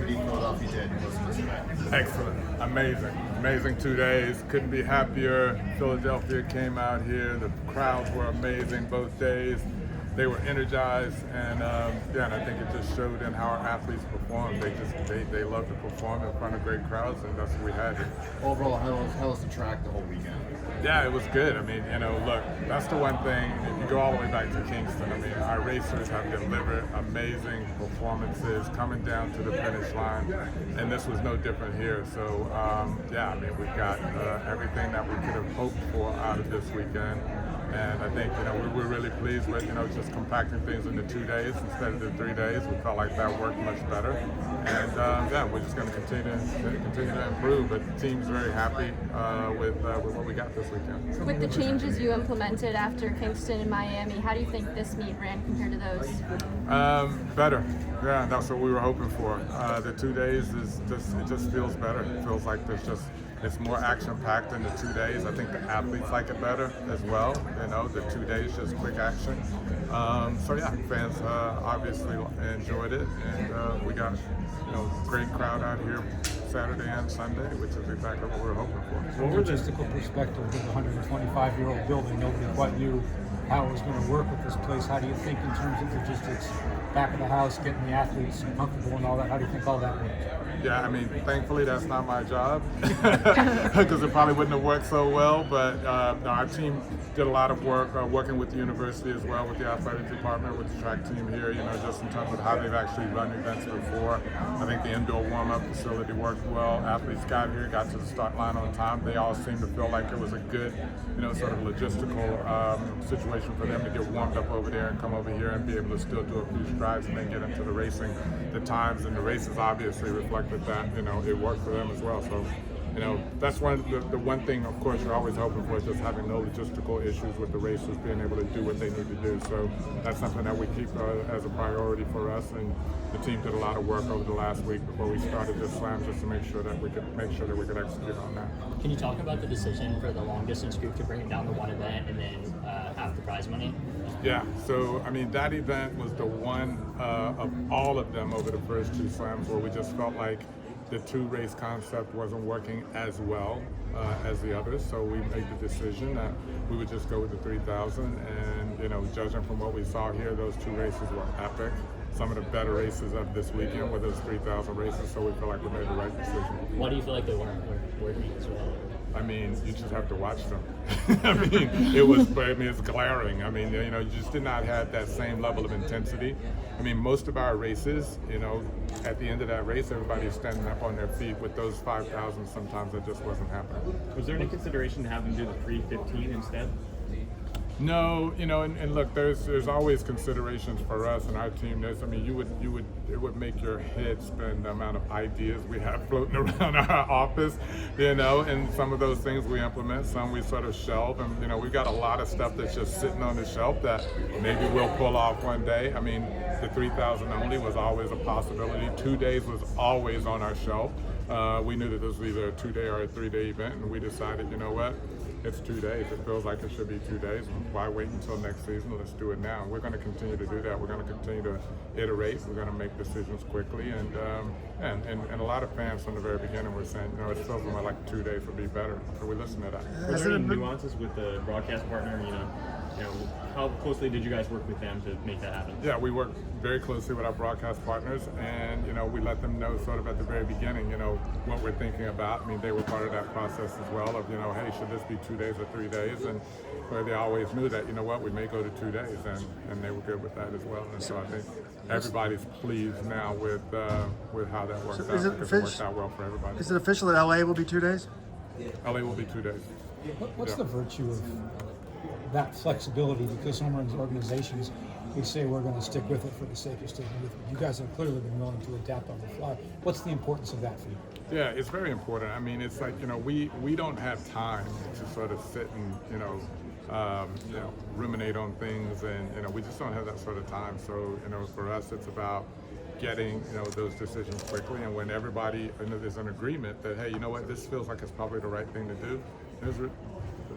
yesterday, Philadelphia did was today? Excellent, amazing 2 days. Couldn't be happier. Philadelphia came out here. The crowds were amazing both days. They were energized, and and I think it just showed in how our athletes performed. They love to perform in front of great crowds, and that's what we had here. Overall, how was the track the whole weekend? Yeah, it was good. I mean, look, that's the one thing. If you go all the way back to Kingston, I mean, our racers have delivered amazing performances coming down to the finish line, and this was no different here. So, I mean, we've got everything that we could have hoped for out of this weekend. And I think, we're really pleased with, just compacting things into 2 days instead of the 3 days. We felt like that worked much better. And we're just going to continue to improve. But the team's very happy with what we got this weekend. With the changes you implemented after Kingston and Miami, how do you think this meet ran compared to those? Better. Yeah, that's what we were hoping for. The 2 days it just feels better. It feels like it's more action-packed in the 2 days. I think the athletes like it better as well. The 2 days just quick action. Fans obviously enjoyed it, and we got great crowd out here Saturday and Sunday, which is exactly what we were hoping for. From a logistical perspective, with a 125-year-old building, nobody quite knew how it was going to work with this place. How do you think, in terms of logistics, back of the house, getting the athletes comfortable and all that? How do you think all that worked? Yeah, I mean, thankfully that's not my job because it probably wouldn't have worked so well. But our team did a lot of work working with the university as well, with the athletic department, with the track team here. Just in terms of how they've actually run events before. I think the indoor warm-up facility worked well. Athletes got here, got to the start line on time. They all seemed to feel like it was a good, sort of logistical situation for them to get warmed up over there and come over here and be able to still do a few strides and then get into the racing. The times and the races obviously reflected that it worked for them as well. So that's the one thing, of course, you're always hoping for, is just having no logistical issues with the racers being able to do what they need to do. So that's something that we keep as a priority for us, and the team did a lot of work over the last week before we started this slam, just to make sure that we could execute on that. Can you talk about the decision for the long distance group to bring it down to one event and then half the prize money? Yeah, so I mean, that event was the one of all of them over the first two slams where we just felt like the two race concept wasn't working as well as the others. So we made the decision that we would just go with the 3,000, and judging from what we saw here, those two races were epic. Some of the better races of this weekend were those 3,000 races, so we feel like we made the right decision. Why do you feel like they weren't working as well? I mean, you just have to watch them. It's glaring. I mean, you just did not have that same level of intensity. I mean, most of our races, at the end of that race, everybody's standing up on their feet. With those 5,000, sometimes it just wasn't happening. Was there any consideration to have them do the 3:15 instead? No, and look, there's always considerations for us and our team. It would make your head spin the amount of ideas we have floating around our office, and some of those things we implement, some we sort of shelve, and we've got a lot of stuff that's just sitting on the shelf that maybe we'll pull off one day. I mean, the 3,000 only was always a possibility. 2 days was always on our shelf. We knew that this was either a 2-day or a 3-day event, and we decided, you know what? It's 2 days. It feels like it should be 2 days. Why wait until next season? Let's do it now. We're going to continue to do that. We're going to continue to iterate. We're going to make decisions quickly. And a lot of fans from the very beginning were saying, it feels like 2 days would be better. So we listen to that. Were there any nuances with the broadcast partner? How closely did you guys work with them to make that happen? Yeah, we worked very closely with our broadcast partners, and we let them know sort of at the very beginning, what we're thinking about. I mean, they were part of that process as well of, hey, should this be 2 days or 3 days? And where they always knew that, we may go to 2 days, and they were good with that as well. And so I think everybody's pleased now with how that worked out. Because it worked out well for everybody. Is it official that LA will be 2 days? LA will be 2 days. What's the virtue of that flexibility? Because some organizations, we say we're going to stick with it for the sake of sticking with it. You guys have clearly been willing to adapt on the fly. What's the importance of that for you? Yeah, it's very important. I mean, it's like, we don't have time to sort of sit and, ruminate on things, and we just don't have that sort of time. So, for us, it's about getting, those decisions quickly, and when everybody is in agreement that, hey, this feels like it's probably the right thing to do,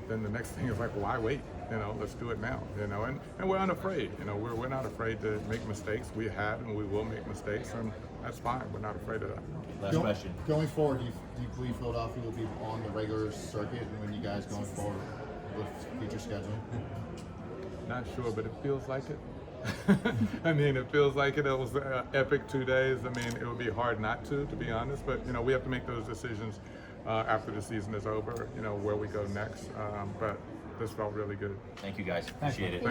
then the next thing is like, why wait? Let's do it now. And we're unafraid. We're not afraid to make mistakes. We have and we will make mistakes, and that's fine. We're not afraid of that. Last question. Going forward, do you believe Philadelphia will be on the regular circuit when you guys going forward with future scheduling? Not sure, but it feels like it. I mean, it feels like it. It was an epic 2 days. I mean, it would be hard not to be honest. But, you know, we have to make those decisions after the season is over, you know, where we go next. But this felt really good. Thank you guys. Appreciate it.